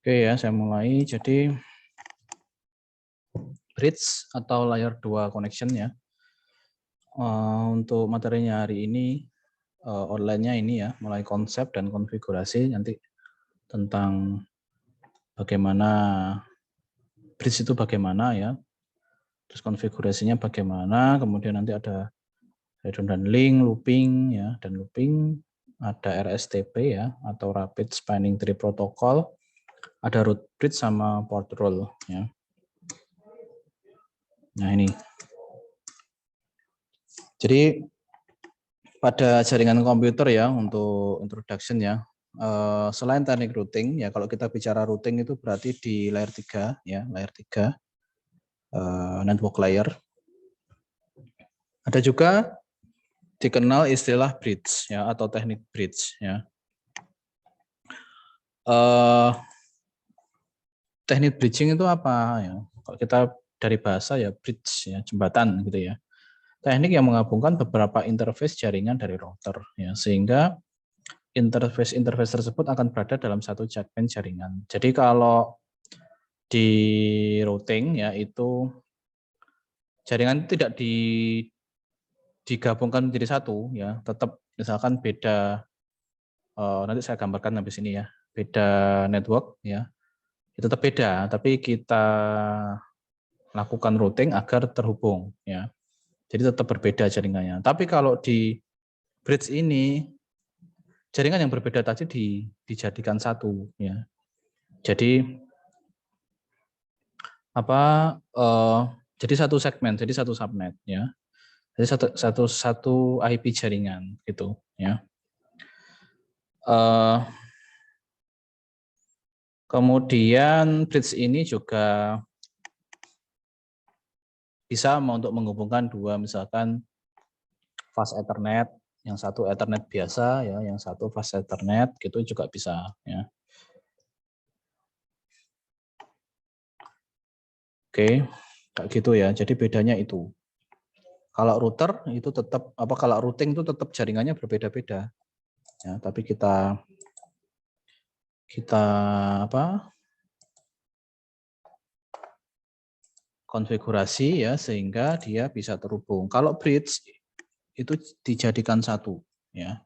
Oke ya, saya mulai. Jadi bridge atau layer 2 connection ya. Untuk materinya hari ini, online-nya ini ya, mulai konsep dan konfigurasi nanti tentang bagaimana bridge itu bagaimana ya, terus konfigurasinya bagaimana, kemudian nanti ada redundant link, looping ya, dan looping, ada RSTP ya, atau Rapid Spanning Tree Protocol, ada root bridge sama port rule ya. Nah ini. Jadi pada jaringan komputer ya untuk introduction ya. Selain teknik routing ya, kalau kita bicara routing itu berarti di layer 3 ya, layer 3 network layer. Ada juga dikenal istilah bridge ya atau teknik bridge ya. Teknik bridging itu apa ya? Kalau kita dari bahasa ya bridge ya, jembatan gitu ya. Teknik yang menggabungkan beberapa interface jaringan dari router ya, sehingga interface tersebut akan berada dalam satu segmen jaringan. Jadi kalau di routing ya itu jaringan tidak digabungkan menjadi satu ya, tetap misalkan beda, nanti saya gambarkan habis ini ya, beda network ya, itu tetap beda, tapi kita lakukan routing agar terhubung ya. Jadi tetap berbeda jaringannya. Tapi kalau di bridge ini jaringan yang berbeda tadi dijadikan satu ya. Jadi jadi satu segmen, jadi satu subnet ya. Jadi satu IP jaringan gitu ya. Kemudian bridge ini juga bisa untuk menghubungkan dua, misalkan fast Ethernet, yang satu Ethernet biasa ya, yang satu fast Ethernet gitu juga bisa ya. Oke, kayak gitu ya. Jadi bedanya itu. Kalau router itu tetap kalau routing itu tetap jaringannya berbeda-beda. Ya, tapi kita konfigurasi ya sehingga dia bisa terhubung. Kalau bridge itu dijadikan satu ya.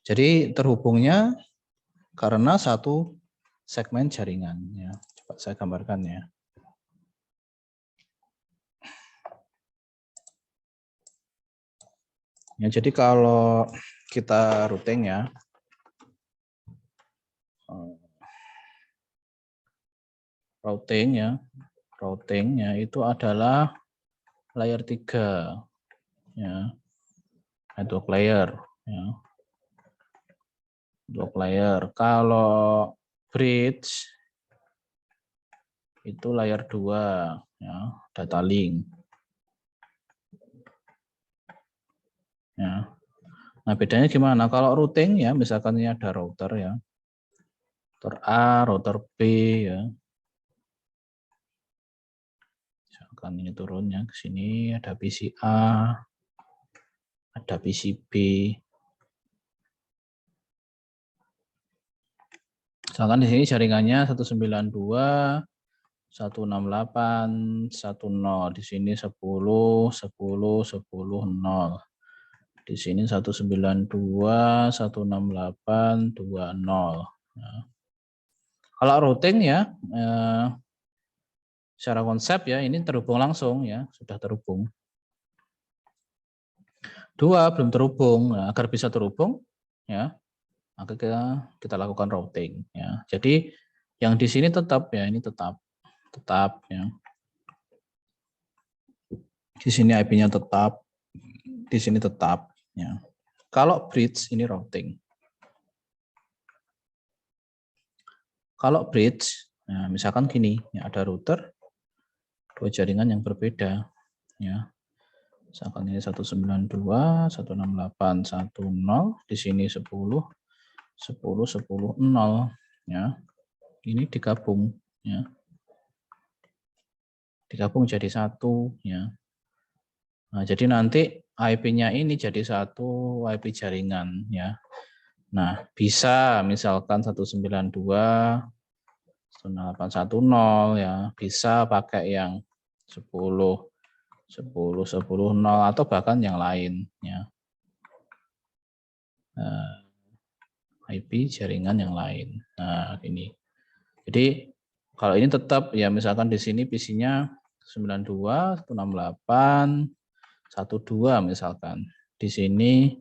Jadi terhubungnya karena satu segmen jaringan ya. Coba saya gambarkan ya. Ya, jadi kalau kita routing ya, routingnya itu adalah layer 3 ya, network layer ya. Network layer. Kalau bridge itu layer 2 ya, data link. Ya. Nah, bedanya gimana? Kalau routing ya, misalkan ini ada router ya. Router A, router B ya. Misalkan ini turunnya ke sini, ada PC A, ada PC B. Misalkan di sini jaringannya 192, 168, 10. Di sini 10, 10, 10, 0. Di sini 192, 168, 20. Nah. Kalau routing ya, secara konsep ya ini terhubung langsung ya, sudah terhubung. Dua belum terhubung, nah, agar bisa terhubung ya, maka kita lakukan routing ya. Jadi yang di sini tetap ya, ini tetap ya. Di sini IP-nya tetap, di sini tetap ya. Kalau bridge ini routing. Kalau bridge, nah misalkan gini, ya ada router, dua jaringan yang berbeda ya. Misalkan ini 192, 168, 10, di sini 10, 10, 10, 0 ya. Ini digabung ya. Digabung jadi satu ya. Nah, jadi nanti IP-nya ini jadi satu IP jaringan ya. Nah, bisa misalkan 192.168.10 ya, bisa pakai yang 10.10.10.0 atau bahkan yang lain ya. IP jaringan yang lain. Nah, ini. Jadi kalau ini tetap ya misalkan di sini PC-nya 92.168.12 misalkan. Di sini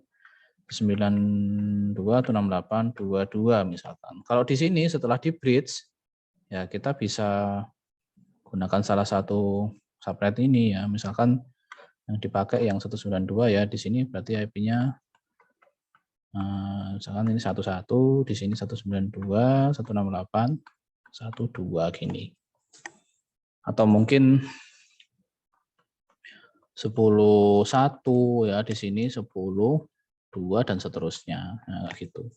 92.168.22 misalkan. Kalau di sini setelah di bridge ya kita bisa gunakan salah satu subnet ini ya. Misalkan yang dipakai yang 192 ya, di sini berarti IP-nya misalkan ini 11, di sini 192.168.12 gini. Atau mungkin 10.1 ya, di sini 10.2 dan seterusnya. Nah, gitu.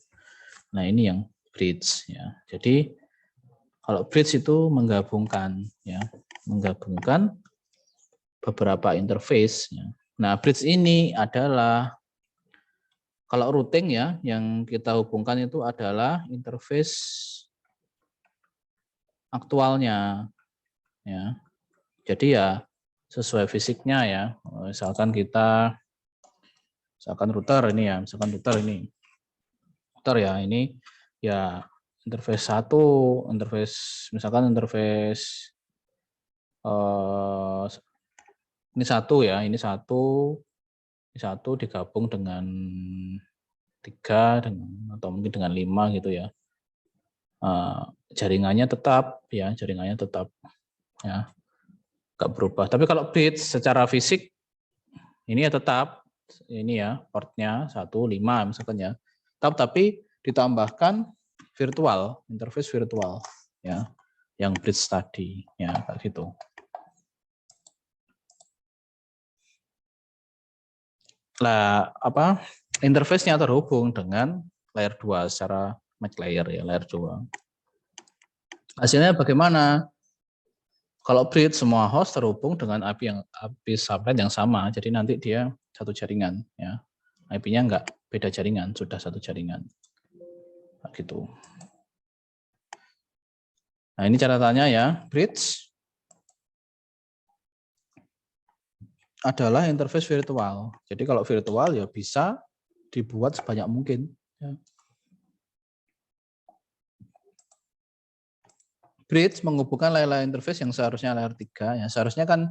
Nah, ini yang bridge ya. Jadi kalau bridge itu menggabungkan ya, menggabungkan beberapa interface ya. Nah, bridge ini adalah kalau routing ya, yang kita hubungkan itu adalah interface aktualnya ya. Jadi ya sesuai fisiknya ya. Misalkan router ini ya, router ya, ini ya interface 1, misalkan interface ini 1 ya, ini satu digabung dengan 3 atau mungkin dengan 5 gitu ya. Jaringannya tetap ya, ya, nggak berubah. Tapi kalau bridge secara fisik ini ya tetap ini ya, portnya 1,5 misalkan ya. Tapi ditambahkan virtual, interface virtual ya, yang bridge tadi ya, kayak gitu. Lah apa? Interface-nya terhubung dengan layer 2 secara MAC layer ya, layer 2. Hasilnya bagaimana? Kalau bridge semua host terhubung dengan IP subnet yang sama, jadi nanti dia satu jaringan ya. IP-nya enggak beda jaringan, sudah satu jaringan. Nah, gitu. Nah, ini catatannya ya, bridge adalah interface virtual. Jadi kalau virtual ya bisa dibuat sebanyak mungkin ya. Bridge menghubungkan layer-layer interface yang seharusnya layer 3 ya. Seharusnya kan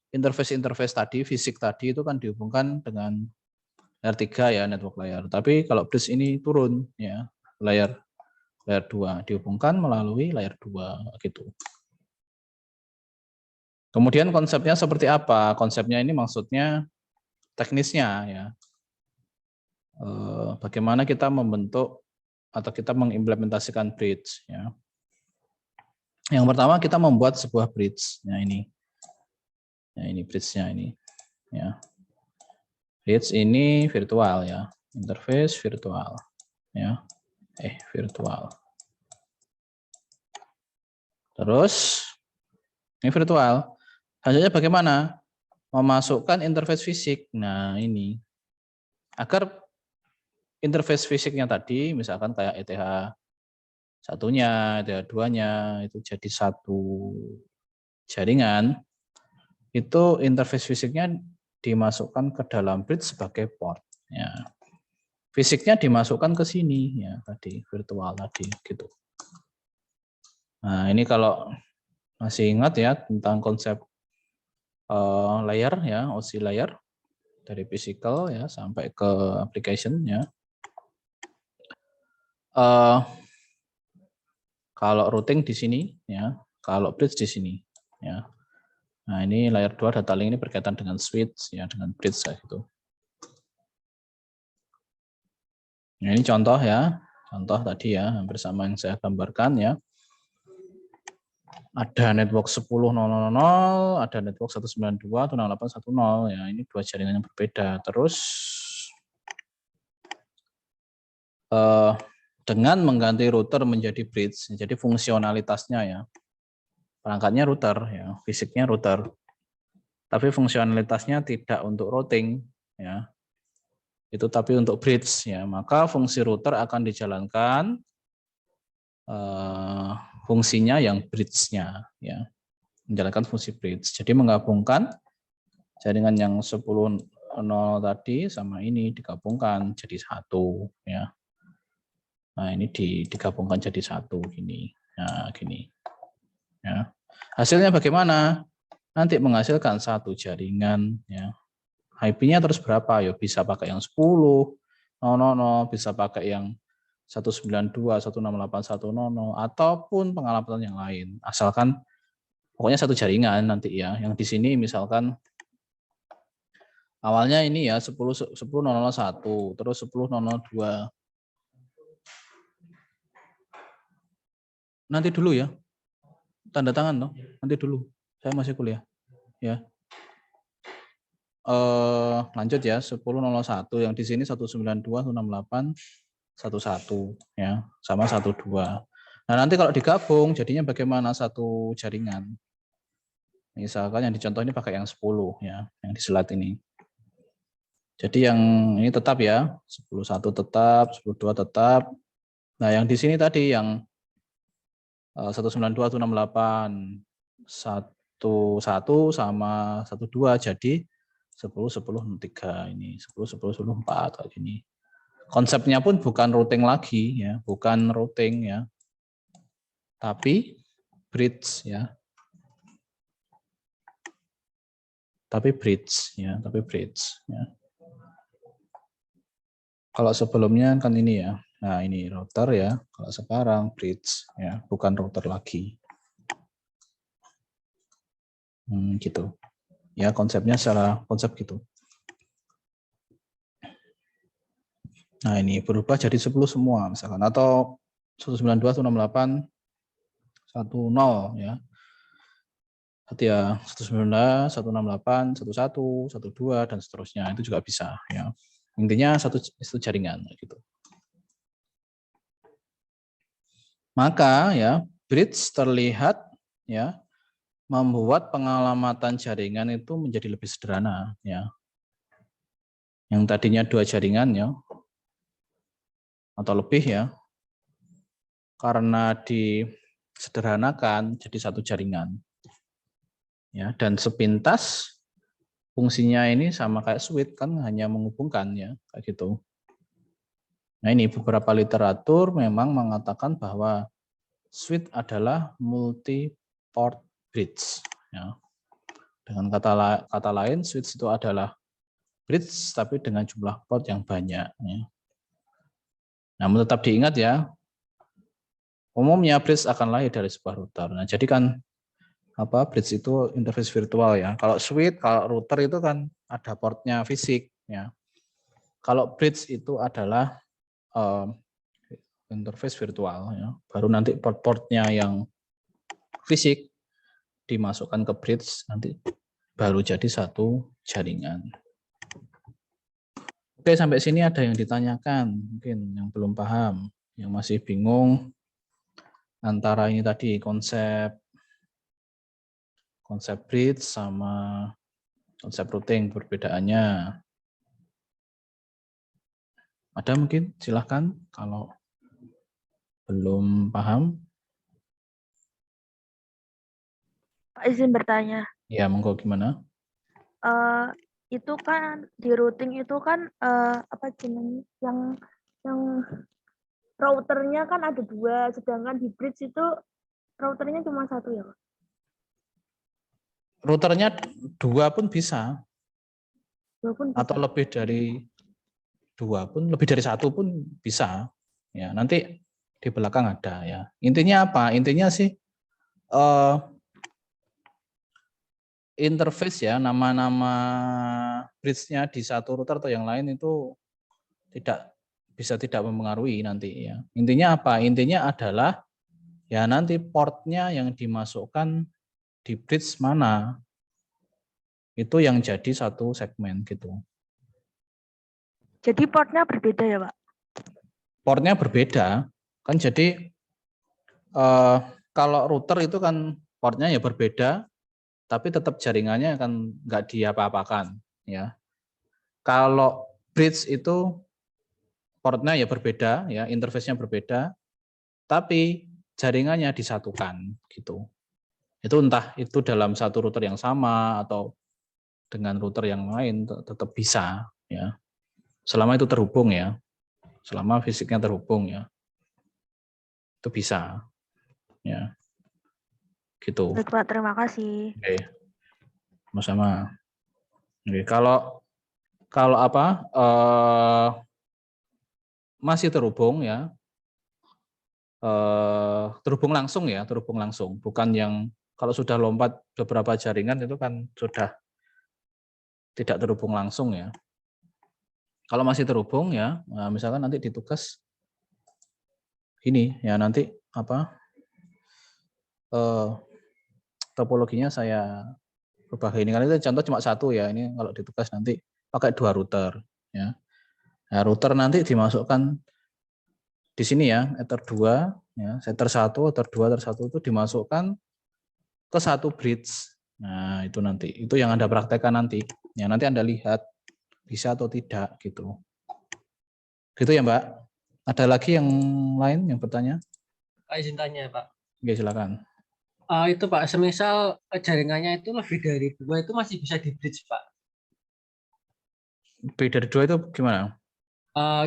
interface tadi, fisik tadi itu kan dihubungkan dengan layer 3 ya, network layer. Tapi kalau bridge ini turun ya, layer 2 dihubungkan melalui layer 2 gitu. Kemudian konsepnya seperti apa? Konsepnya ini maksudnya teknisnya ya. Bagaimana kita membentuk atau kita mengimplementasikan bridge ya. Yang pertama kita membuat sebuah bridge. Ya ini. Ya ini bridge-nya ini ya. Bridge ini virtual ya. Interface virtual ya. Virtual. Terus ini virtual. Hasilnya bagaimana? Memasukkan interface fisik. Nah, ini. Agar interface fisiknya tadi misalkan kayak ETH satunya, ETH 2-nya itu jadi satu jaringan. Itu interface fisiknya dimasukkan ke dalam bridge sebagai port ya. Fisiknya dimasukkan ke sini ya, tadi virtual tadi gitu. Nah, ini kalau masih ingat ya tentang konsep layer ya, OSI layer dari physical ya sampai ke application ya. Kalau routing di sini ya, kalau bridge di sini ya. Nah, ini layer 2 data link ini berkaitan dengan switch ya, dengan bridge kayak gitu. Nah, ini contoh ya. Contoh tadi ya, hampir sama yang saya gambarkan ya. Ada network 10.0.0, ada network 192.168.10 ya. Ini dua jaringan yang berbeda. Terus dengan mengganti router menjadi bridge, jadi fungsionalitasnya ya. Perangkatnya router ya, fisiknya router. Tapi fungsionalitasnya tidak untuk routing ya. Itu tapi untuk bridge ya, maka fungsi router akan dijalankan fungsinya yang bridge-nya ya. Menjalankan fungsi bridge. Jadi menggabungkan jaringan yang 10.0 tadi sama ini digabungkan jadi satu ya. Nah, ini digabungkan jadi satu gini. Nah, gini. Ya. Hasilnya bagaimana? Nanti menghasilkan satu jaringan ya. IP-nya terus berapa? Ya bisa pakai yang 10.000, bisa pakai yang 192, 168, 100 ataupun pengalaman yang lain. Asalkan pokoknya satu jaringan nanti ya. Yang di sini misalkan awalnya ini ya 10.001, terus 10.002. Nanti dulu ya. Tanda tangan loh. Nanti dulu. Saya masih kuliah. Ya. Lanjut ya, 10.01 yang di sini 192, 168, 11 ya, sama 12. Nah, nanti kalau digabung jadinya bagaimana satu jaringan? Misalkan yang dicontoh ini pakai yang 10 ya, yang di slide ini. Jadi yang ini tetap ya, 10.1 tetap, 10.2 tetap. Nah, yang di sini tadi yang 192, 168, 11 sama 12 jadi 10, 10, 3 ini, 10, 10, 10, 4 kayak gini. Konsepnya pun bukan routing lagi ya, bukan routing ya. Tapi bridge ya. Tapi bridge ya, Kalau sebelumnya kan ini ya. Nah, ini router ya. Kalau sekarang bridge ya, bukan router lagi. Gitu. Ya, konsepnya secara konsep gitu. Nah, ini berubah jadi 10 semua misalkan, atau 192, 168, 10 ya. Berarti ya 192, 168, 11, 12 dan seterusnya itu juga bisa ya. Intinya satu jaringan gitu. Maka ya bridge terlihat ya membuat pengalamatan jaringan itu menjadi lebih sederhana ya. Yang tadinya 2 jaringan ya atau lebih ya, karena disederhanakan jadi satu jaringan. Ya, dan sepintas fungsinya ini sama kayak switch kan, hanya menghubungkan ya, kayak gitu. Nah, ini beberapa literatur memang mengatakan bahwa switch adalah multi-port bridge ya. Dengan kata lain switch itu adalah bridge tapi dengan jumlah port yang banyak ya. Namun tetap diingat ya, umumnya bridge akan lahir dari sebuah router. Nah, jadi kan bridge itu interface virtual ya. Kalau switch, kalau router itu kan ada portnya fisik ya. Kalau bridge itu adalah interface virtual ya. Baru nanti port-portnya yang fisik dimasukkan ke bridge, nanti baru jadi satu jaringan. Oke, sampai sini ada yang ditanyakan, mungkin yang belum paham, yang masih bingung antara ini tadi konsep bridge sama konsep routing, perbedaannya. Ada mungkin, silahkan kalau belum paham. Pak, izin bertanya. Ya, monggo gimana? Itu kan di routing itu kan apa jenis yang routernya kan ada 2, sedangkan di bridge itu routernya cuma 1 ya, Pak? Routernya 2 pun bisa. 2 pun bisa. Atau lebih dari 2 pun, lebih dari 1 pun bisa. Ya, nanti di belakang ada ya. Intinya apa? Intinya sih interface ya, nama-nama bridge-nya di satu router atau yang lain itu tidak mempengaruhi nanti ya. Intinya apa? Intinya adalah ya nanti portnya yang dimasukkan di bridge mana, itu yang jadi satu segmen gitu. Jadi portnya berbeda ya, Pak? Portnya berbeda, kan jadi kalau router itu kan portnya ya berbeda, tapi tetap jaringannya kan nggak diapa-apakan ya. Kalau bridge itu portnya ya berbeda, ya interface-nya berbeda, tapi jaringannya disatukan gitu. Itu entah itu dalam satu router yang sama atau dengan router yang lain tetap bisa, ya. Selama itu terhubung ya, selama fisiknya terhubung ya, itu bisa, ya. Gitu. Baik Pak, terima kasih. Oke, sama-sama. Oke, kalau apa masih terhubung ya, terhubung langsung ya, terhubung langsung, bukan yang kalau sudah lompat beberapa jaringan itu kan sudah tidak terhubung langsung ya. Kalau masih terhubung ya, nah misalkan nanti di tugas ini ya nanti apa topologinya saya rubah ini kan itu contoh cuma satu ya, ini kalau di tugas nanti pakai 2 router ya. Nah, router nanti dimasukkan di sini ya, ether 2 ya, ether 1, ether 2, ether 1 itu dimasukkan ke satu bridge. Nah, itu nanti. Itu yang Anda praktekkan nanti. Ya, nanti Anda lihat bisa atau tidak gitu. Gitu ya, Mbak. Ada lagi yang lain yang bertanya? Pak izin tanya Pak. Oke, silakan. Itu Pak, semisal jaringannya itu lebih dari 2 itu masih bisa di bridge Pak. Lebih dari 2 itu gimana?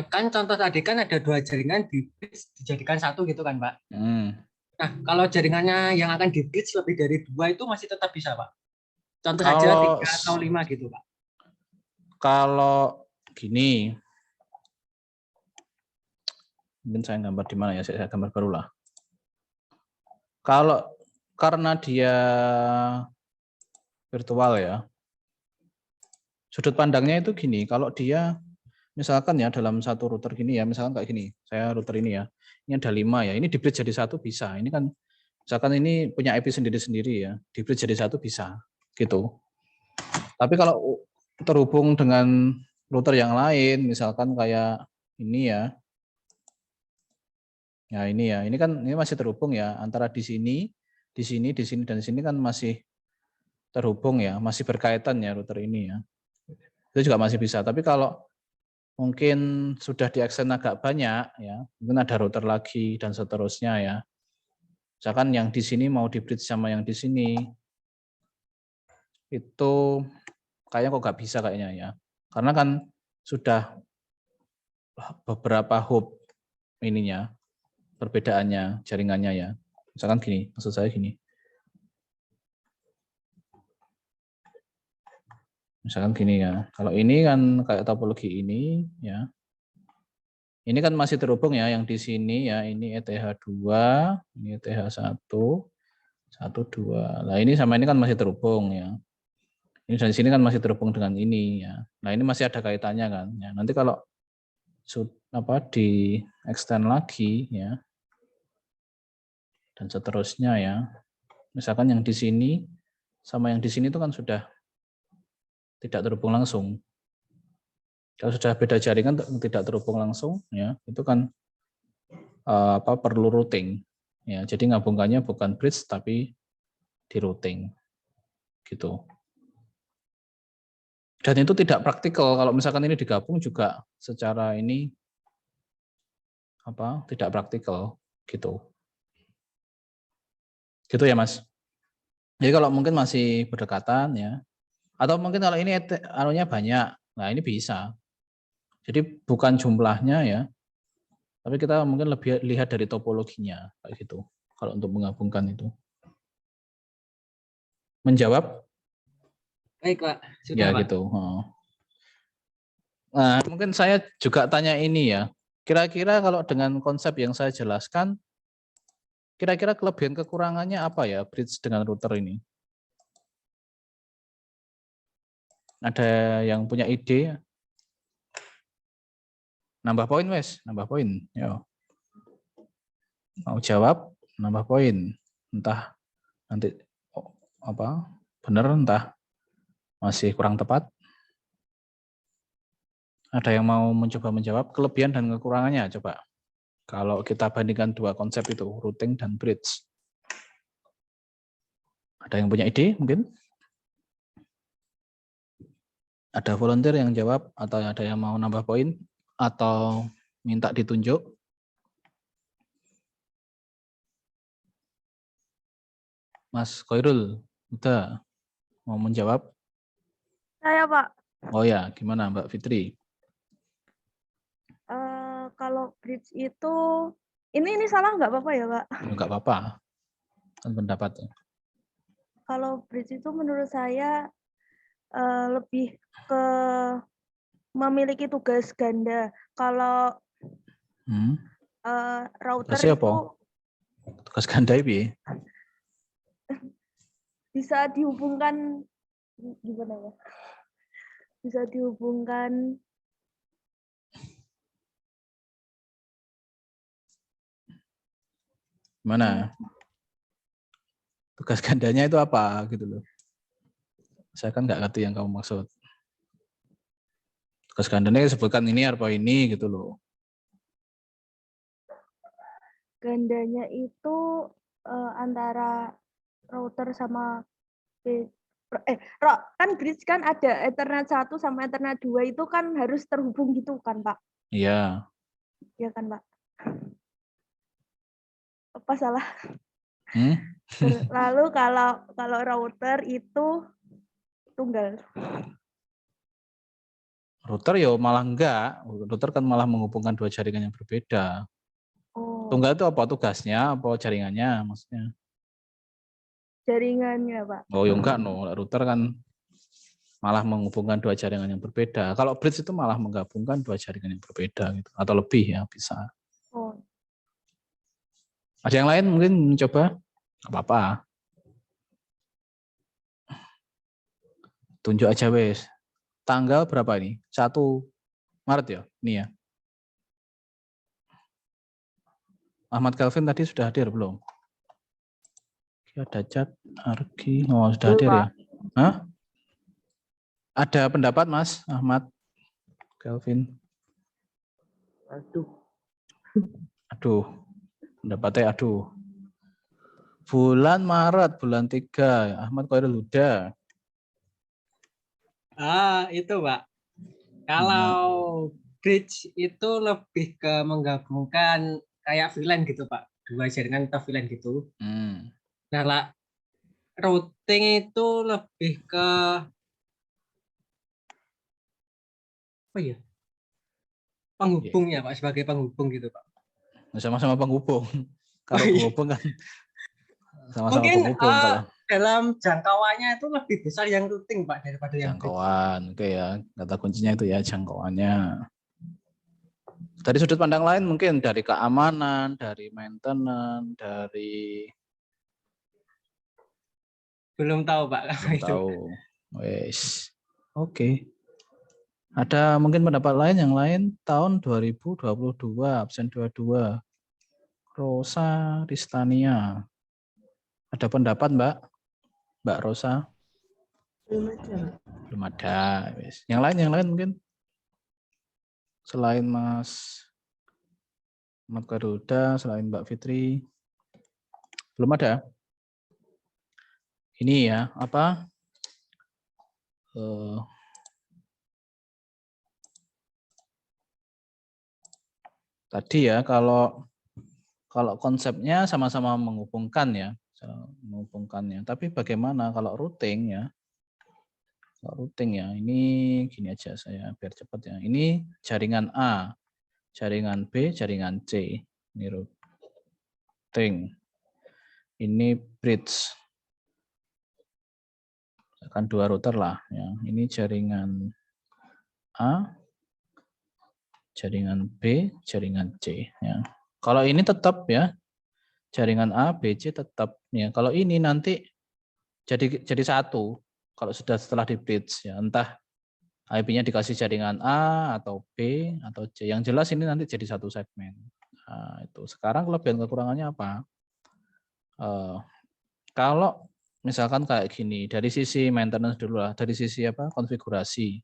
Kan contoh tadi kan ada 2 jaringan di bridge dijadikan 1 gitu kan Pak. Nah, kalau jaringannya yang akan di bridge lebih dari 2 itu masih tetap bisa Pak. Contoh saja 3 atau 5 gitu Pak. Kalau gini, mungkin saya gambar di mana ya, saya gambar baru lah. Kalau karena dia virtual ya, sudut pandangnya itu gini, kalau dia misalkan ya dalam satu router gini ya, misalkan kayak gini, saya router ini ya, ini ada 5 ya, ini di bridge jadi 1 bisa, ini kan misalkan ini punya IP sendiri-sendiri ya, di bridge jadi 1 bisa, gitu. Tapi kalau terhubung dengan router yang lain, misalkan kayak ini ya, ya ini kan ini masih terhubung ya, antara di sini, di sini, di sini, dan di sini kan masih terhubung ya, masih berkaitan ya router ini ya. Itu juga masih bisa, tapi kalau mungkin sudah di-extend agak banyak ya, mungkin ada router lagi dan seterusnya ya. Misalkan yang di sini mau di bridge sama yang di sini, itu kayaknya kok nggak bisa kayaknya ya. Karena kan sudah beberapa hub ininya, perbedaannya, jaringannya ya. Misalkan gini, maksud saya gini. Misalkan gini ya, kalau ini kan kayak topologi ini ya. Ini kan masih terhubung ya, yang di sini ya, ini ETH2, ini ETH1, 1, 2. Nah ini sama ini kan masih terhubung ya. Ini dari sini kan masih terhubung dengan ini ya. Nah ini masih ada kaitannya kan. Ya, nanti kalau di extend lagi ya, dan seterusnya ya. Misalkan yang di sini sama yang di sini itu kan sudah tidak terhubung langsung. Kalau sudah beda jaringan tidak terhubung langsung ya, itu kan perlu routing ya. Jadi ngabungkannya bukan bridge tapi di routing gitu. Dan itu tidak praktikal kalau misalkan ini digabung juga secara ini tidak praktikal gitu. Gitu ya Mas. Jadi kalau mungkin masih berdekatan ya, atau mungkin kalau ini anunya banyak, nah ini bisa. Jadi bukan jumlahnya ya, tapi kita mungkin lebih lihat dari topologinya kayak gitu. Kalau untuk menggabungkan itu. Menjawab? Baik Pak, Ya sudah Pak. gitu. Nah mungkin saya juga tanya ini ya. Kira-kira kalau dengan konsep yang saya jelaskan, kira-kira kelebihan kekurangannya apa ya bridge dengan router ini? Ada yang punya ide? Nambah poin wes, nambah poin. Yo. Mau jawab, nambah poin. Entah nanti benar, entah masih kurang tepat. Ada yang mau mencoba menjawab kelebihan dan kekurangannya? Coba. Kalau kita bandingkan dua konsep itu, routing dan bridge. Ada yang punya ide mungkin? Ada volunteer yang jawab atau ada yang mau nambah poin atau minta ditunjuk? Mas Koirul, udah mau menjawab? Saya, Pak. Oh ya, gimana Mbak Fitri? Kalau bridge itu, ini salah nggak apa-apa ya, Pak? Enggak apa-apa, kan pendapat. Kalau bridge itu menurut saya lebih ke memiliki tugas ganda. Kalau router Tugasnya itu apa? Tugas ganda piye? bisa dihubungkan gimana ya? Bisa dihubungkan Mana? Tugas gandanya itu apa gitu loh. Saya kan nggak ngerti yang kamu maksud. Tugas gandanya sebutkan ini apa ini gitu loh. gandanya itu antara router sama kan bridge kan ada Ethernet 1 sama Ethernet 2 itu kan harus terhubung gitu kan, Pak? Iya. Iya kan, Pak? Apa salah? Lalu kalau router itu tunggal. Router ya malah enggak. Router kan malah menghubungkan dua jaringan yang berbeda. Oh. Tunggal itu apa tugasnya, apa jaringannya maksudnya? Jaringannya, Pak. Oh ya enggak, no. Router kan malah menghubungkan dua jaringan yang berbeda. Kalau bridge itu malah menggabungkan dua jaringan yang berbeda gitu, atau lebih ya bisa. Oh. Ada yang lain mungkin mencoba? Apa-apa. Tunjuk aja wes. Tanggal berapa ini? 1 Maret ya? Ini ya. Ahmad Kelvin tadi sudah hadir belum? Ada chat, Argi. Oh, sudah hadir ya? Hah? Ada pendapat Mas Ahmad Kelvin? Aduh. Pendapatnya aduh. Bulan Maret, bulan 3. Ahmad Koirul Huda. Itu Pak. Kalau bridge itu lebih ke menggabungkan kayak VLAN gitu Pak. Dua jaringan atau VLAN gitu. Nah, routing itu lebih ke apa ya? Penghubungnya Pak, sebagai penghubung gitu Pak. Sama-sama penghubung. Kalau penghubung kan sama-sama mungkin penghubung. Kalau dalam jangkauannya itu lebih besar yang routing Pak daripada yang jangkauan. Oke ya, kata kuncinya itu ya jangkauannya. Dari sudut pandang lain mungkin dari keamanan, dari maintenance, dari belum tahu Pak. Belum tahu. Wes. Oke. Ada mungkin pendapat lain yang lain tahun 2022 absen 22. Rosa Ristania. Ada pendapat Mbak? Mbak Rosa? Belum ada. Belum ada. Wes. Yang lain mungkin selain Mas Garuda, selain Mbak Fitri. Belum ada. Ini ya, apa? Tadi ya kalau konsepnya sama-sama menghubungkan ya, menghubungkannya. Tapi bagaimana kalau routing ya? Kalau routing ya, ini gini aja saya biar cepat ya. Ini jaringan A, jaringan B, jaringan C. Ini routing. Ini bridge. Akan dua router lah ya. Ini jaringan A, jaringan B, jaringan C ya. Kalau ini tetap ya, jaringan A, B, C tetap ya. Kalau ini nanti jadi satu. Kalau sudah setelah di bridge ya, entah IP-nya dikasih jaringan A atau B atau C. Yang jelas ini nanti jadi satu segmen. Nah, itu. Sekarang kelebihan kekurangannya apa? Kalau misalkan kayak gini, dari sisi maintenance dulu lah, dari sisi apa? Konfigurasi.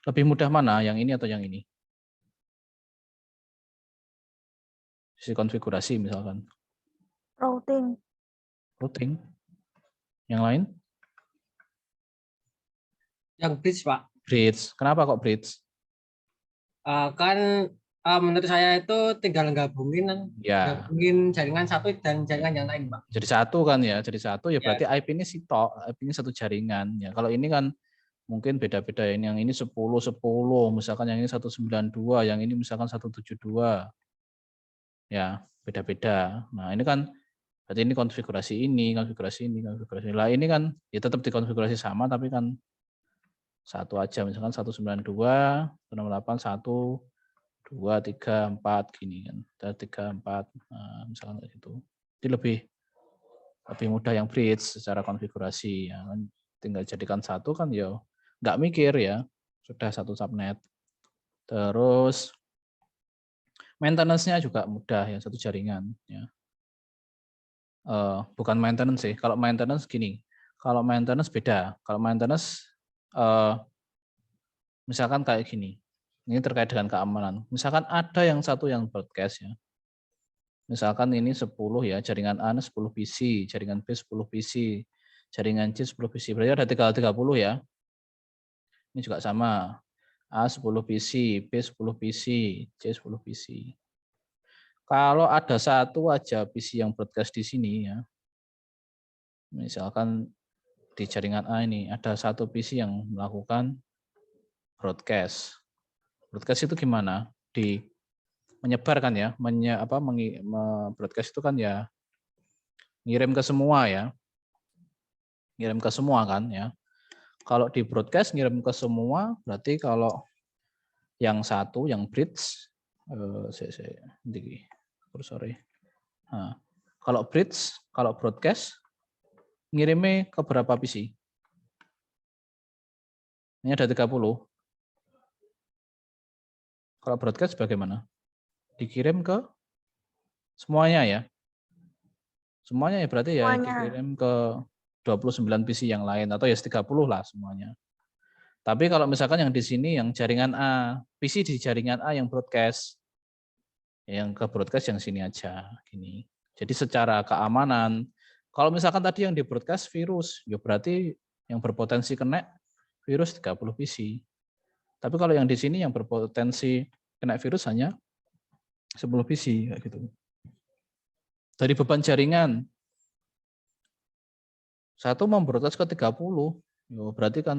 Lebih mudah mana? Yang ini atau yang ini? Sisi konfigurasi misalkan. Routing. Routing. Yang lain? Yang bridge Pak. Bridge. Kenapa kok bridge? Kan menurut saya itu tinggal gabungin jaringan satu dan jaringan yang lain, Pak. Jadi satu kan ya, jadi satu ya berarti Ya. IP ini sitok, IP ini satu jaringan ya. Kalau ini kan mungkin beda-beda, yang ini 10 misalkan, yang ini 192, yang ini misalkan 172. Ya, beda-beda. Nah, ini kan berarti ini konfigurasi ini. Lah ini kan ya tetap dikonfigurasi sama tapi kan satu aja, misalkan 192, 168, 1 2 3 4 gini kan. 3 4 misalkan kayak gitu. Jadi lebih mudah yang bridge secara konfigurasi ya kan, tinggal jadikan satu kan ya nggak mikir ya, sudah satu subnet. Terus maintenance-nya juga mudah ya, satu jaringan ya. Bukan maintenance sih, kalau maintenance gini, kalau maintenance beda. Kalau maintenance misalkan kayak gini, ini terkait dengan keamanan. Misalkan ada yang satu yang broadcast ya, misalkan ini 10 ya, jaringan A 10 PC, jaringan B 10 PC, jaringan C 10 PC, berarti ada 30 ya. Ini juga sama, A 10 PC, B 10 PC, C 10 PC. Kalau ada satu aja PC yang broadcast di sini ya, misalkan di jaringan A ini ada satu PC yang melakukan broadcast. Broadcast itu gimana? Menyebarkan ya, broadcast itu kan ya ngirim ke semua ya. Ngirim ke semua kan ya. Kalau di broadcast ngirim ke semua, berarti kalau yang satu yang bridge kalau bridge, kalau broadcast ngirimnya ke berapa PC? Ini ada 30. Kalau broadcast bagaimana? Dikirim ke semuanya ya. Semuanya ya berarti ya dikirim ke 29 PC yang lain atau ya 30 lah semuanya. Tapi kalau misalkan yang di sini yang jaringan A, PC di jaringan A yang broadcast, yang ke broadcast yang sini aja gini. Jadi secara keamanan, kalau misalkan tadi yang di broadcast virus, ya berarti yang berpotensi kena virus 30 PC. Tapi kalau yang di sini yang berpotensi kena virus hanya 10 PC kayak gitu. Dari beban jaringan, satu membroadcast ke 30, ya berarti kan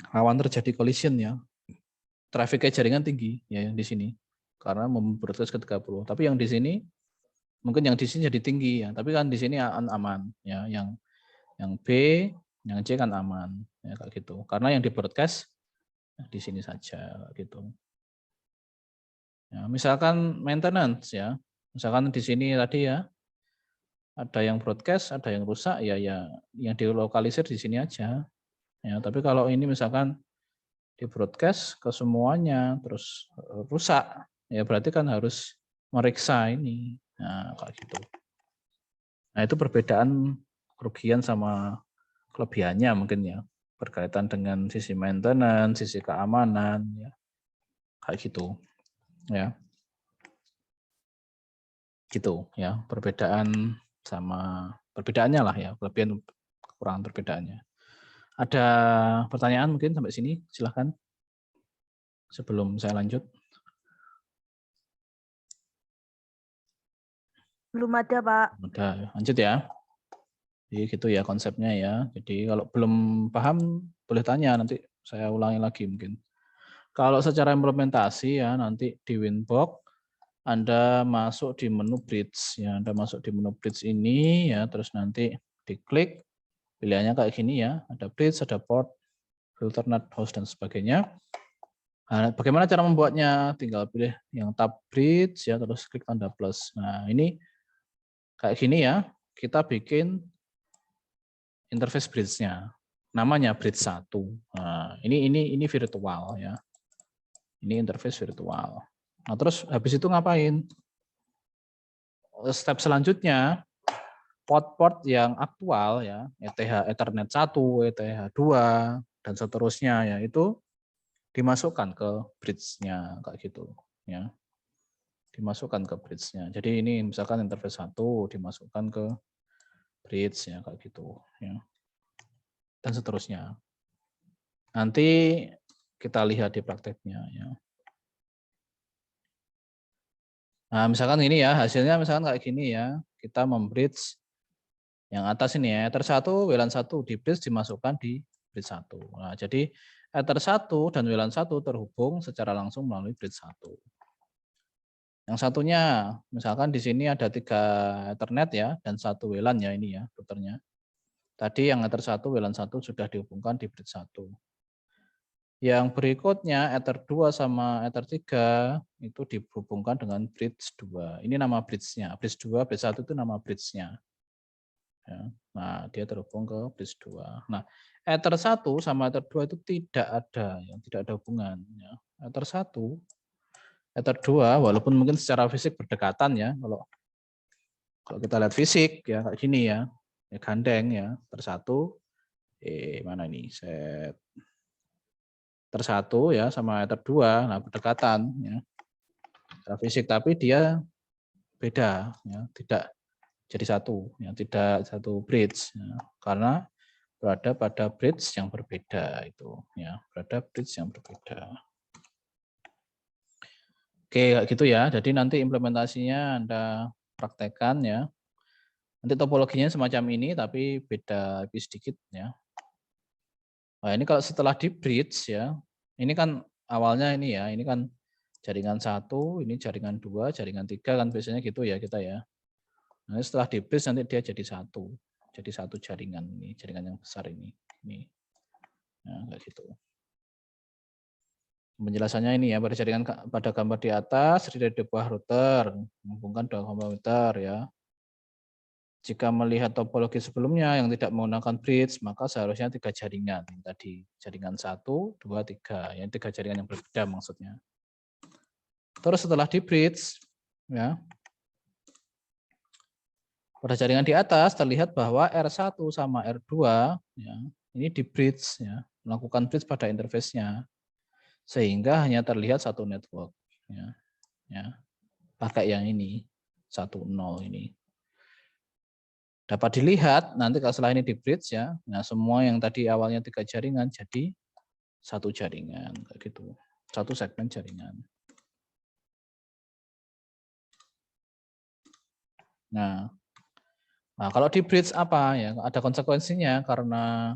rawan terjadi collision ya. Trafficnya jaringan tinggi ya yang di sini karena membroadcast ke 30. Tapi yang di sini mungkin yang di sini jadi tinggi ya, tapi kan di sini aman ya, yang B, yang C kan aman ya kayak gitu. Karena yang di broadcast di sini saja gitu. Ya, misalkan maintenance ya. Misalkan di sini tadi ya ada yang broadcast, ada yang rusak ya yang dilokalisir di sini aja. Ya, tapi kalau ini misalkan di broadcast ke semuanya terus rusak, ya berarti kan harus meriksa ini. Nah, kayak gitu. Nah, itu perbedaan kerugian sama kelebihannya mungkin ya, berkaitan dengan sisi maintenance, sisi keamanan ya. Kayak gitu. Ya. Gitu ya, perbedaannya lah ya, kelebihan kekurangan perbedaannya. Ada pertanyaan mungkin sampai sini, silahkan sebelum saya lanjut. Belum ada, Pak. Udah, lanjut ya. Jadi gitu ya konsepnya ya. Jadi kalau belum paham boleh tanya, nanti saya ulangi lagi mungkin. Kalau secara implementasi ya nanti di Winbox Anda masuk di menu bridge ya. Anda masuk di menu bridge ini ya, terus nanti diklik pilihannya kayak gini ya. Ada bridge, ada port, filter, NAT, host dan sebagainya. Nah, bagaimana cara membuatnya? Tinggal pilih yang tab bridge ya, terus klik tanda plus. Nah, ini kayak gini ya. Kita bikin interface bridge-nya. Namanya bridge 1. Nah, ini virtual ya. Ini interface virtual. Nah, terus habis itu ngapain? Step selanjutnya, port-port yang aktual ya, ETH Ethernet 1, ETH 2 dan seterusnya ya, itu dimasukkan ke bridge-nya kayak gitu ya. Dimasukkan ke bridge-nya. Jadi ini misalkan interface 1 dimasukkan ke bridge ya kayak gitu ya. Dan seterusnya. Nanti kita lihat di prakteknya ya. Nah, misalkan ini ya, hasilnya misalkan kayak gini ya. Kita membridge yang atas ini ya, ether 1, WLAN 1 di bridge dimasukkan di bridge 1. Nah, jadi ether 1 dan WLAN 1 terhubung secara langsung melalui bridge 1. Yang satunya, misalkan di sini ada 3 Ethernet ya, dan 1 WLAN ya ini ya, routernya. Tadi yang ether 1, WLAN 1 sudah dihubungkan di bridge 1. Yang berikutnya ether 2 sama ether 3 itu dihubungkan dengan bridge 2. Ini nama bridge-nya. Bridge 2, bridge 1 itu nama bridge-nya. Ya. Nah, dia terhubung ke bridge 2. Nah, ether 1 sama ether 2 itu tidak ada, yang tidak ada hubungan. Ya. Ether 1, ether 2, walaupun mungkin secara fisik berdekatan ya, kalau kita lihat fisik ya kayak gini ya, gandeng ya, ether 1, mana ini, set ether 1 ya sama ether 2, nah berdekatan ya, secara fisik, tapi dia beda ya, tidak jadi satu ya, tidak satu bridge ya, karena berada pada bridge yang berbeda itu ya, berada bridge yang berbeda. Oke, kayak gitu ya. Jadi nanti implementasinya Anda praktekkan ya. Nanti topologinya semacam ini tapi beda sedikit ya. Nah, ini kalau setelah di bridge ya. Ini kan awalnya ini ya, ini kan jaringan 1, ini jaringan 2, jaringan 3 kan biasanya gitu ya kita ya. Nah, setelah di bridge nanti dia jadi satu. Jadi satu jaringan ini, jaringan yang besar ini. Nah, kayak gitu. Penjelasannya ini ya, pada jaringan pada gambar di atas terdiri dari buah router, menghubungkan 2 komputer ya. Jika melihat topologi sebelumnya yang tidak menggunakan bridge, maka seharusnya 3 jaringan. Tadi jaringan 1, 2, 3, yang 3 jaringan yang berbeda maksudnya. Terus setelah di bridge, ya, pada jaringan di atas terlihat bahwa R1 sama R2, ya, ini di bridge, ya, melakukan bridge pada interface-nya, sehingga hanya terlihat satu network. Ya, pakai yang ini, 1, 0 ini. Dapat dilihat nanti kalau setelah ini di bridge ya, nah semua yang tadi awalnya 3 jaringan jadi 1 jaringan kayak gitu, 1 segmen jaringan. Nah, kalau di bridge apa ya? Ada konsekuensinya karena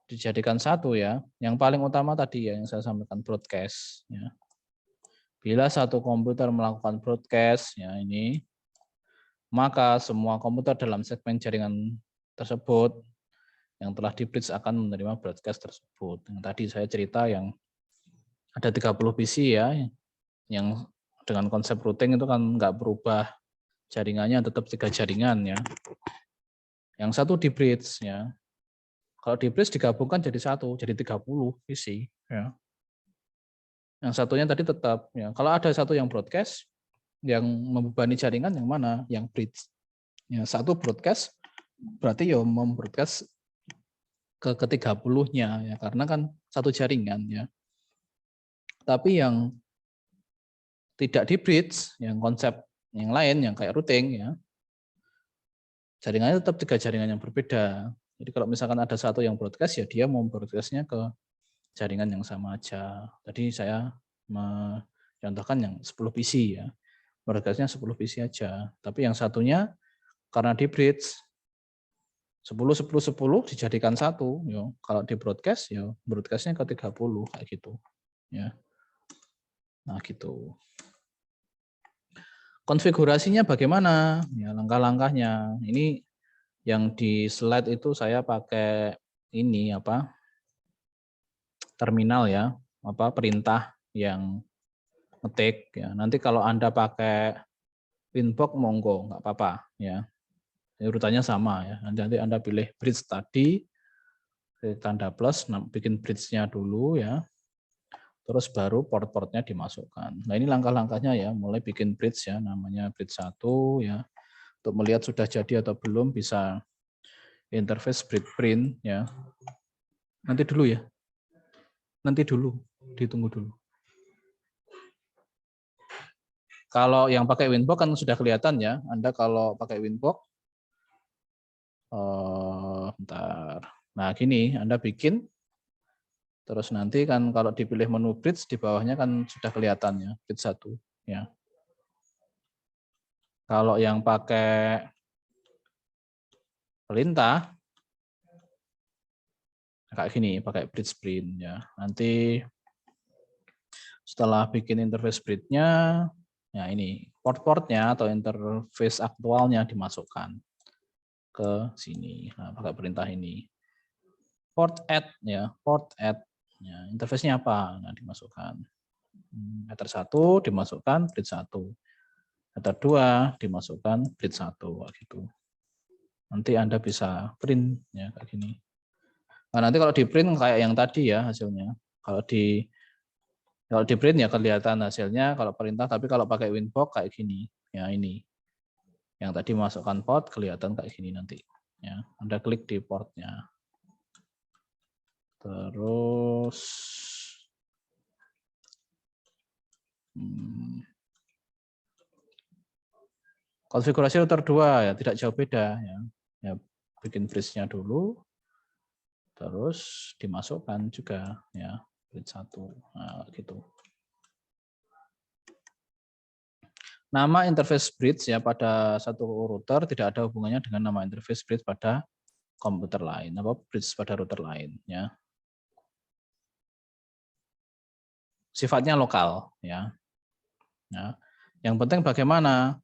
dijadikan 1 ya. Yang paling utama tadi ya yang saya sampaikan broadcast ya. Bila satu komputer melakukan broadcast ya ini, maka semua komputer dalam segmen jaringan tersebut yang telah di bridge akan menerima broadcast tersebut. Yang tadi saya cerita yang ada 30 PC ya, yang dengan konsep routing itu kan nggak berubah jaringannya, tetap 3 jaringan ya. Yang satu di bridge ya. Kalau di bridge digabungkan jadi 1, jadi 30 PC ya. Yang satunya tadi tetap ya. Kalau ada satu yang broadcast, yang membebani jaringan yang mana? Yang bridge. Ya, satu broadcast berarti ya membroadcast ke 30-nya ya, karena kan satu jaringan ya. Tapi yang tidak di bridge, yang konsep yang lain yang kayak routing ya, jaringannya tetap 3 jaringan yang berbeda. Jadi kalau misalkan ada satu yang broadcast ya dia mau broadcastnya ke jaringan yang sama aja. Tadi saya mencontohkan yang 10 PC ya. Broadcastnya 10 PC aja. Tapi yang satunya karena di bridge 10 10 10 dijadikan 1 ya. Kalau di broadcast ya broadcastnya ke 30 kayak gitu. Ya. Nah, gitu. Konfigurasinya bagaimana? Ya, langkah-langkahnya. Ini yang di slide itu saya pakai ini apa? Terminal ya, apa perintah yang ngetik ya. Nanti kalau Anda pakai Winbox monggo, nggak apa-apa ya. Urutannya sama ya. Nanti Anda pilih bridge tadi, tanda plus, bikin bridge-nya dulu ya. Terus baru port-portnya dimasukkan. Nah ini langkah-langkahnya ya, mulai bikin bridge ya, namanya bridge 1 ya. Untuk melihat sudah jadi atau belum bisa interface bridge print ya. Nanti dulu ya. Nanti dulu, ditunggu dulu. Kalau yang pakai Winbox kan sudah kelihatan ya. Anda kalau pakai Winbox, bentar. Nah gini, Anda bikin Terus nanti kan kalau dipilih menu bridge di bawahnya kan sudah kelihatan ya, bridge 1 ya. Kalau yang pakai perintah kayak gini, pakai bridge sprint ya. Nanti setelah bikin interface bridge-nya, ya ini port-portnya atau interface aktualnya dimasukkan ke sini. Nah, pakai perintah ini. Port add ya, port add. Ya, interface-nya apa? Nah, dimasukkan. Meter 1 dimasukkan bridge 1. Meter 2 dimasukkan bridge 1 gitu. Nanti Anda bisa print ya kayak gini. Nah, nanti kalau di print kayak yang tadi ya hasilnya. Kalau di print ya kelihatan hasilnya kalau perintah, tapi kalau pakai Winbox kayak gini. Ya ini. Yang tadi masukkan port kelihatan kayak gini nanti. Ya, Anda klik di portnya. Terus konfigurasi router 2 ya tidak jauh beda ya. Ya bikin bridge-nya dulu. Terus dimasukkan juga ya bridge 1. Nah, gitu. Nama interface bridge ya pada satu router tidak ada hubungannya dengan nama interface bridge pada komputer lain, apa bridge pada router lain ya. Sifatnya lokal ya. Ya. Yang penting bagaimana?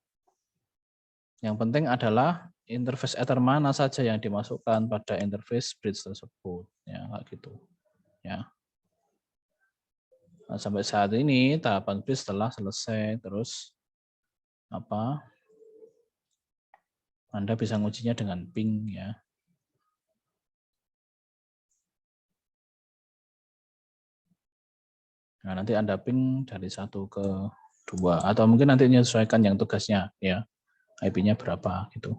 Yang penting adalah interface ether mana saja yang dimasukkan pada interface bridge tersebut ya, kayak gitu. Ya. Nah, sampai saat ini tahapan bridge telah selesai, terus apa? Anda bisa ngujinya dengan ping ya. Nah, nanti Anda ping dari 1 ke 2 atau mungkin nanti menyesuaikan yang tugasnya ya. IP-nya berapa gitu.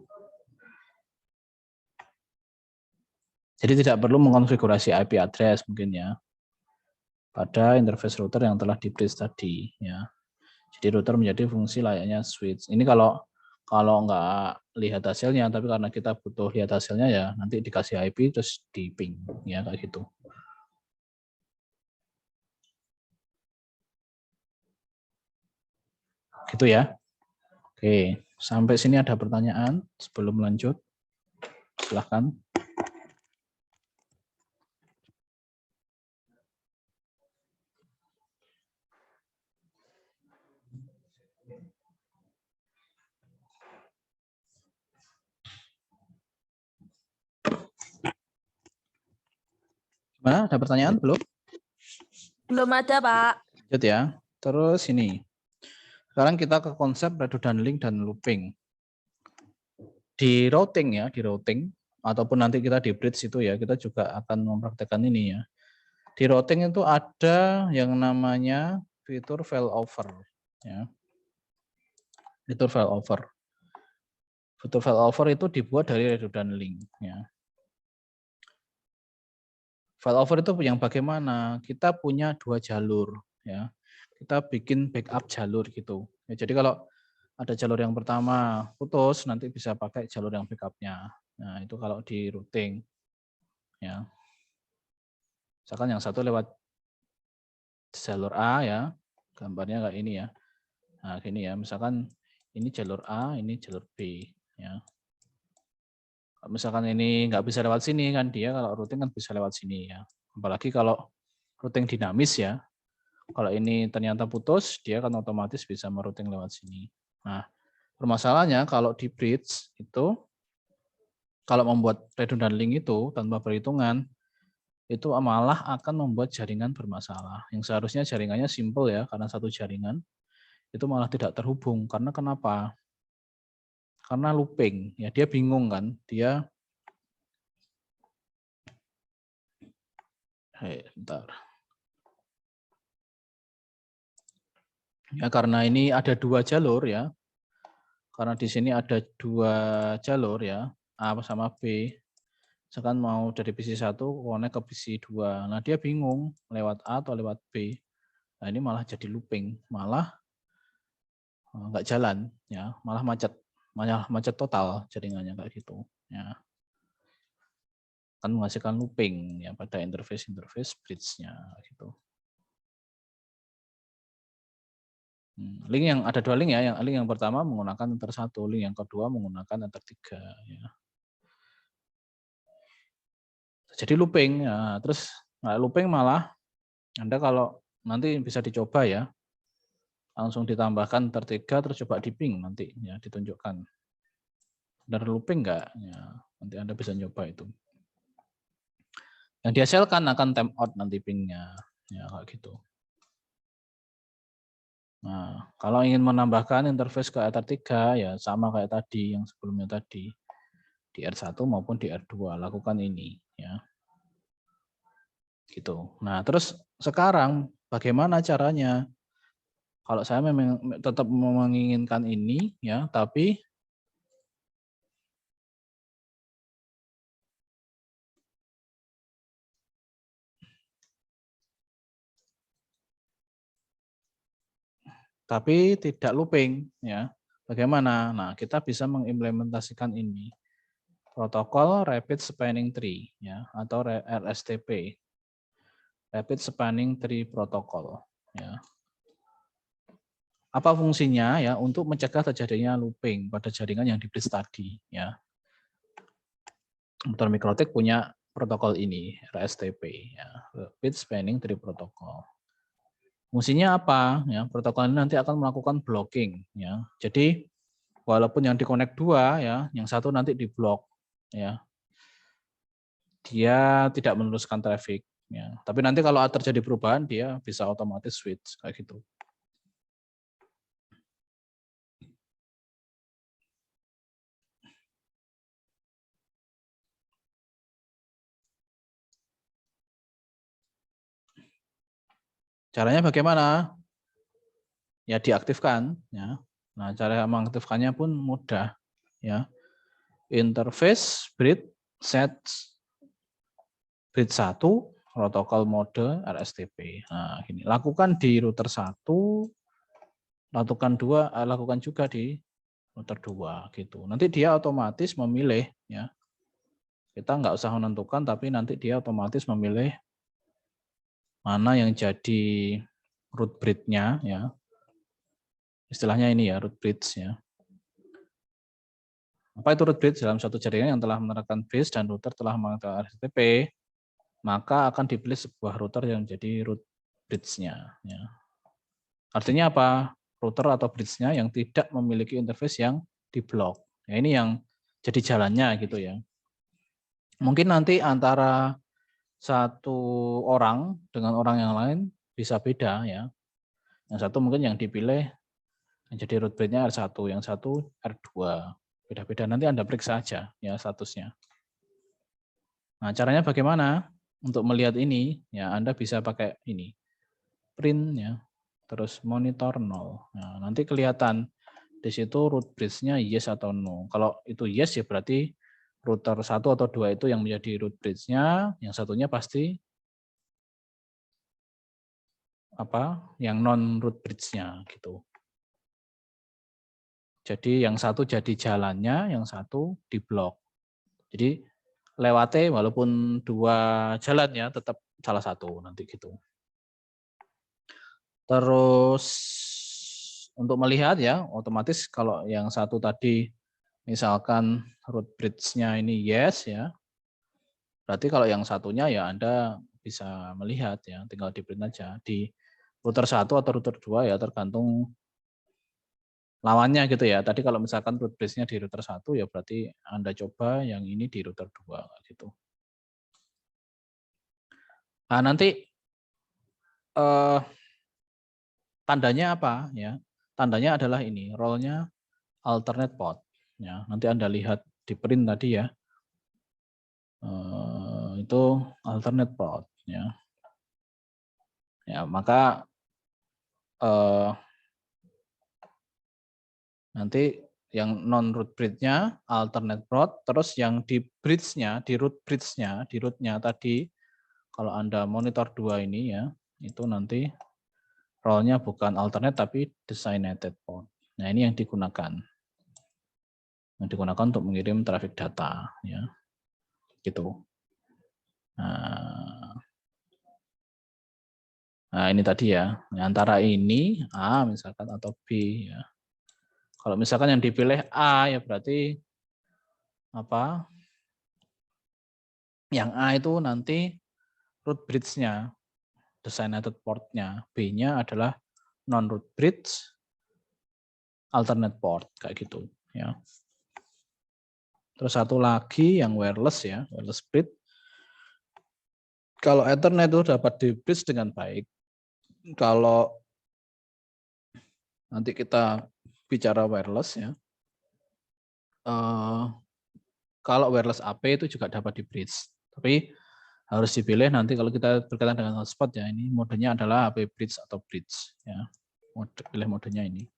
Jadi tidak perlu mengkonfigurasi IP address mungkin ya. Pada interface router yang telah di-bridge tadi ya. Jadi router menjadi fungsi layaknya switch. Ini kalau nggak lihat hasilnya, tapi karena kita butuh lihat hasilnya ya nanti dikasih IP terus di ping ya kayak gitu. Gitu ya. Oke, sampai sini ada pertanyaan sebelum lanjut? Silahkan. Gimana? Ada pertanyaan belum? Belum ada, Pak. Lanjut ya. Terus ini. Sekarang kita ke konsep redundant link dan looping. Di routing ya, di routing ataupun nanti kita di bridge itu ya, kita juga akan mempraktekkan ini ya. Di routing itu ada yang namanya fitur failover ya. Fitur failover. Fitur failover itu dibuat dari redundant link ya. Failover itu yang bagaimana? Kita punya 2 jalur ya. Kita bikin backup jalur gitu. Ya, jadi kalau ada jalur yang pertama putus, nanti bisa pakai jalur yang backupnya. Nah, itu kalau di routing. Ya. Misalkan yang satu lewat jalur A ya, gambarnya kayak ini ya. Nah, gini ya, misalkan ini jalur A, ini jalur B. Ya. Misalkan ini nggak bisa lewat sini kan, dia kalau routing kan bisa lewat sini ya. Apalagi kalau routing dinamis ya. Kalau ini ternyata putus, dia kan otomatis bisa merouting lewat sini. Nah, permasalahannya kalau di bridge itu, kalau membuat redundant link itu tanpa perhitungan, itu malah akan membuat jaringan bermasalah. Yang seharusnya jaringannya simple ya, karena satu jaringan, itu malah tidak terhubung. Karena kenapa? Karena looping. Ya, dia bingung kan, dia bentar. Ya, karena ini ada 2 jalur ya. Karena di sini ada 2 jalur ya, A sama B. Misalkan mau dari PC1 connect ke PC2. Nah, dia bingung lewat A atau lewat B. Nah, ini malah jadi looping, malah nggak jalan ya, malah macet total jaringannya kayak gitu ya. akan menghasilkan looping ya pada interface bridge-nya gitu. Link yang ada 2 link ya, link yang pertama menggunakan enter 1, link yang kedua menggunakan enter 3 ya. Jadi looping ya, terus looping malah Anda kalau nanti bisa dicoba ya. Langsung ditambahkan enter 3 terus coba di ping nanti ya ditunjukkan. Benar looping enggak? Ya, nanti Anda bisa coba itu. Yang dihasilkan akan timeout nanti pingnya ya kayak gitu. Nah, kalau ingin menambahkan interface ke Ether 3 ya sama kayak tadi yang sebelumnya tadi. Di R1 maupun di R2 lakukan ini ya. Gitu. Nah, terus sekarang bagaimana caranya? Kalau saya memang tetap menginginkan ini ya, tapi tidak looping ya. Bagaimana? Nah, kita bisa mengimplementasikan ini. Protokol Rapid Spanning Tree ya atau RSTP. Rapid Spanning Tree Protocol ya. Apa fungsinya ya? Untuk mencegah terjadinya looping pada jaringan yang di-bridge tadi ya. Komputer Mikrotik punya protokol ini, RSTP ya, Rapid Spanning Tree Protocol. Fungsinya apa? Ya, protokol ini nanti akan melakukan blocking ya. Jadi walaupun yang di-connect 2 ya, yang satu nanti di-block ya. Dia tidak meneruskan traffic ya. Tapi nanti kalau terjadi perubahan dia bisa otomatis switch kayak gitu. Caranya bagaimana? Ya diaktifkan ya. Nah, cara mengaktifkannya pun mudah ya. Interface bridge set bridge 1 protokol mode RSTP. Nah, gini. Lakukan di router 1, lakukan juga di router 2 gitu. Nanti dia otomatis memilih ya. Kita nggak usah menentukan tapi nanti dia otomatis memilih mana yang jadi root bridge-nya ya. Istilahnya ini ya, root bridge ya. Apa itu root bridge? Dalam suatu jaringan yang telah menerapkan bridge dan router telah mengaktifkan RSTP, maka akan dipilih sebuah router yang jadi root bridge-nya. Ya. Artinya apa? Router atau bridge-nya yang tidak memiliki interface yang diblok. Ya, ini yang jadi jalannya gitu ya. Mungkin nanti antara satu orang dengan orang yang lain bisa beda ya. Yang satu mungkin yang dipilih yang jadi root bridge-nya R1, yang satu R2. Beda-beda, nanti Anda periksa aja ya statusnya. Nah, caranya bagaimana? Untuk melihat ini, ya Anda bisa pakai ini. Print ya, terus monitor 0. Nah, nanti kelihatan di situ root bridge-nya yes atau no. Kalau itu yes ya berarti router 1 atau 2 itu yang menjadi root bridge-nya, yang satunya pasti apa? Yang non root bridge-nya gitu. Jadi yang satu jadi jalannya, yang satu diblok. Jadi lewatnya walaupun 2 jalan ya tetap salah satu nanti gitu. Terus untuk melihat ya otomatis kalau yang satu tadi misalkan root bridge-nya ini yes ya. Berarti kalau yang satunya ya Anda bisa melihat ya, tinggal di print aja di router 1 atau router 2 ya tergantung lawannya gitu ya. Tadi kalau misalkan root bridge-nya di router 1 ya berarti Anda coba yang ini di router 2 gitu. Nah, nanti tandanya apa ya? Tandanya adalah ini, role-nya alternate port ya. Nanti Anda lihat di print tadi ya. Itu alternate port ya. Ya, maka nanti yang non root bridge-nya alternate port, terus yang di bridge-nya, di root bridge-nya, di root-nya tadi kalau Anda monitor 2 ini ya, itu nanti role-nya bukan alternate tapi designated port. Nah, ini yang digunakan. Yang digunakan untuk mengirim traffic data ya. Gitu. Nah, ini tadi ya, antara ini A misalkan atau B ya. Kalau misalkan yang dipilih A ya berarti apa? Yang A itu nanti root bridge-nya, designated port-nya. B-nya adalah non-root bridge, alternate port kayak gitu ya. Terus satu lagi yang wireless ya, wireless bridge. Kalau Ethernet itu dapat di-bridge dengan baik. Kalau nanti kita bicara wireless ya, kalau wireless AP itu juga dapat di-bridge. Tapi harus dipilih nanti kalau kita berkaitan dengan hotspot ya, ini modenya adalah AP bridge atau bridge ya. Pilih modenya ini.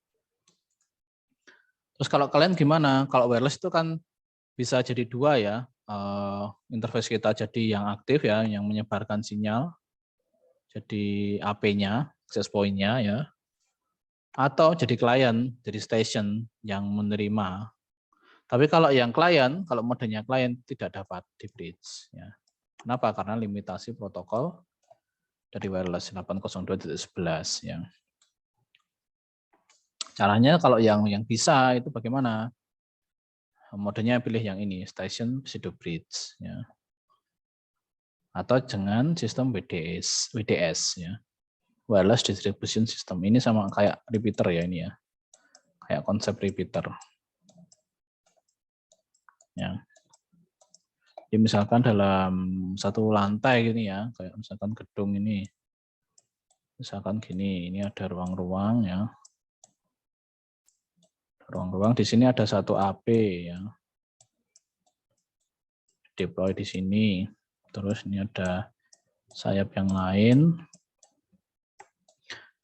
Terus kalau kalian gimana? Kalau wireless itu kan bisa jadi dua ya. Interface kita jadi yang aktif ya, yang menyebarkan sinyal. Jadi AP-nya, access point-nya ya. Atau jadi klien, jadi station yang menerima. Tapi kalau yang klien, kalau modenya klien tidak dapat di bridge ya. Kenapa? Karena limitasi protokol dari wireless 802.11 ya. Caranya kalau yang bisa itu bagaimana? Modenya pilih yang ini, station pseudo bridge ya. Atau dengan sistem WDS ya. Wireless distribution system. Ini sama kayak repeater ya ini ya. Kayak konsep repeater. Ya. Jadi misalkan dalam satu lantai gini ya, kayak misalkan gedung ini. Misalkan gini, ini ada ruang-ruang ya. Ruang-ruang di sini ada satu AP ya. Deploy di sini. Terus ini ada sayap yang lain.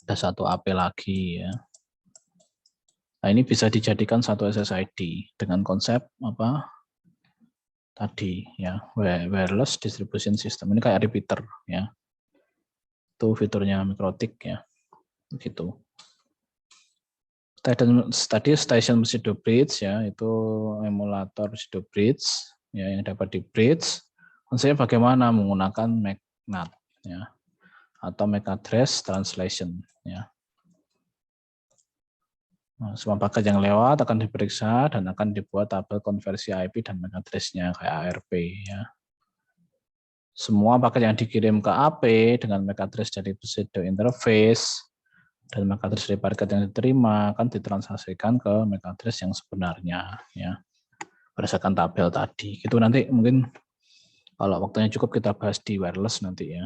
Ada satu AP lagi ya. Nah, ini bisa dijadikan satu SSID dengan konsep apa? Tadi ya, wireless distribution system. Ini kayak repeater ya. Itu fiturnya Mikrotik ya. Begitu. Tadi station pseudo bridge ya, itu emulator pseudo bridge ya yang dapat di bridge. Konsepnya bagaimana menggunakan MAC-NAT ya atau MAC address translation ya. Nah, semua paket yang lewat akan diperiksa dan akan dibuat tabel konversi IP dan MAC address-nya kayak ARP ya. Semua paket yang dikirim ke AP dengan MAC address dari pseudo interface dan MAC address dari paket yang diterima akan ditransaksikan ke MAC address yang sebenarnya ya berdasarkan tabel tadi. Itu nanti mungkin kalau waktunya cukup kita bahas di wireless nanti ya.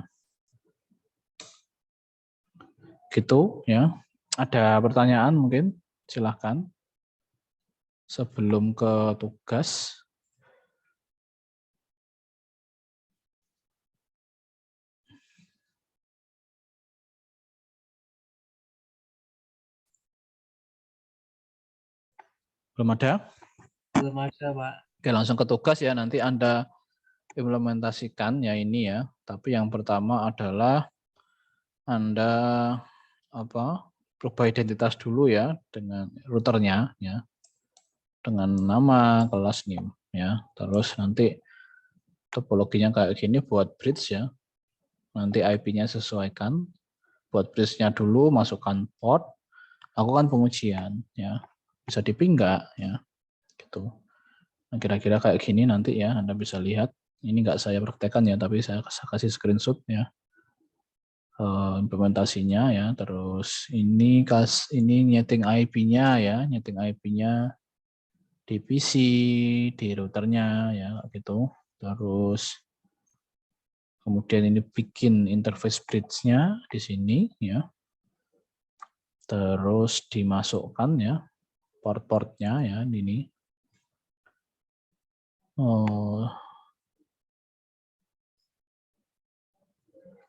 Gitu ya. Ada pertanyaan mungkin? Silahkan. Sebelum ke tugas. Belum ada? Belum ada, Pak. Oke, langsung ke tugas ya. Nanti Anda implementasikan ya ini ya. Tapi yang pertama adalah Anda berubah identitas dulu ya dengan routernya ya. Dengan nama, kelas, NIM ya. Terus nanti topologinya kayak gini buat bridge ya. Nanti IP-nya sesuaikan. Buat bridge-nya dulu masukkan port, lakukan pengujian ya. Bisa diping enggak ya. Gitu. Nah, kira-kira kayak gini nanti ya Anda bisa lihat. Ini enggak saya praktekkan ya, tapi saya kasih screenshot ya. Implementasinya ya. Terus ini nyeting IP-nya ya, nyeting IP-nya di PC, di routernya ya gitu. Terus kemudian ini bikin interface bridge-nya di sini ya. Terus dimasukkan ya port-portnya ya ini.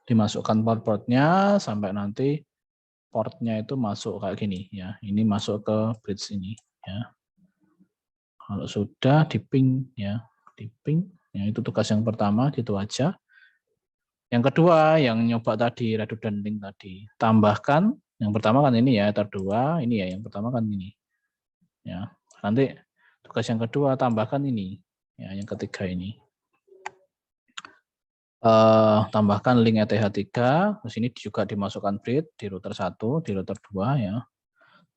Dimasukkan port-portnya sampai nanti portnya itu masuk kayak gini ya. Ini masuk ke bridge ini ya. Kalau sudah diping ya, diping ya itu tugas yang pertama gitu aja. Yang kedua yang nyoba tadi redundant link tadi, tambahkan yang pertama kan ini ya Ether 2, ini ya yang pertama kan ini. Ya. Nanti tugas yang kedua tambahkan ini. Ya, yang ketiga ini. tambahkan link ETH3, ke sini juga dimasukkan bridge di router 1, di router 2 ya.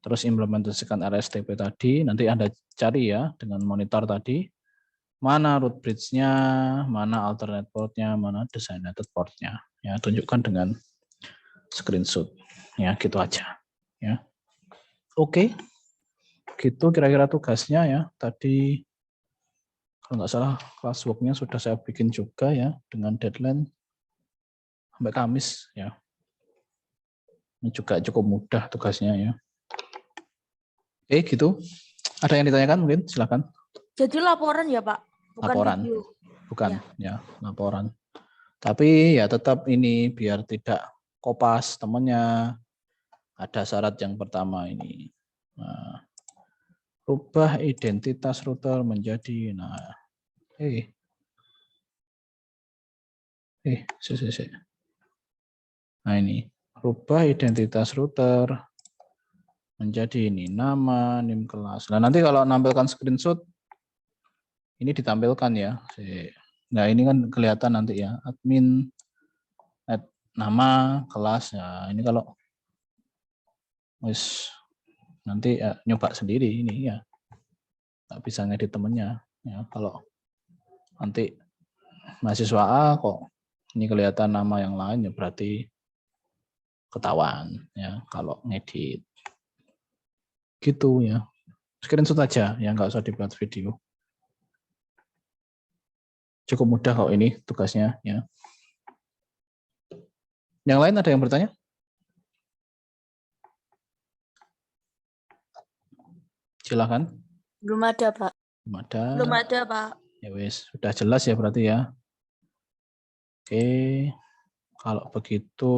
Terus implementasikan RSTP tadi, nanti Anda cari ya dengan monitor tadi, mana root bridge-nya, mana alternate port-nya, mana designated port-nya. Ya, tunjukkan dengan screenshot. Ya, gitu aja. Ya. Oke. Gitu kira-kira tugasnya ya. Tadi kalau nggak salah classwork-nya sudah saya bikin juga ya dengan deadline sampai Kamis ya. Ini juga cukup mudah tugasnya ya. Oke, gitu. Ada yang ditanyakan mungkin? Silakan. Jadi laporan ya Pak? Bukan Laporan. video. Bukan, ya, laporan. Tapi ya tetap ini biar tidak kopas temannya. Ada syarat yang pertama ini. Nah, rubah identitas router menjadi Nah, ini rubah identitas router menjadi ini nama, nim kelas. Nah, nanti kalau nampilkan screenshot ini ditampilkan ya. Nah, ini kan kelihatan nanti ya, admin nama kelas. Nah, ini kalau nanti ya, nyoba sendiri ini ya. Nggak bisa ngedit temennya ya. Kalau nanti mahasiswa A kok ini kelihatan nama yang lain ya berarti ketahuan ya kalau ngedit. Gitu ya. Screenshot aja ya, nggak usah dibuat video. Cukup mudah kok ini tugasnya ya. Yang lain ada yang bertanya? Silakan. Belum ada Pak. Belum ada Pak. Ya wes, sudah jelas ya berarti ya. Oke. Kalau begitu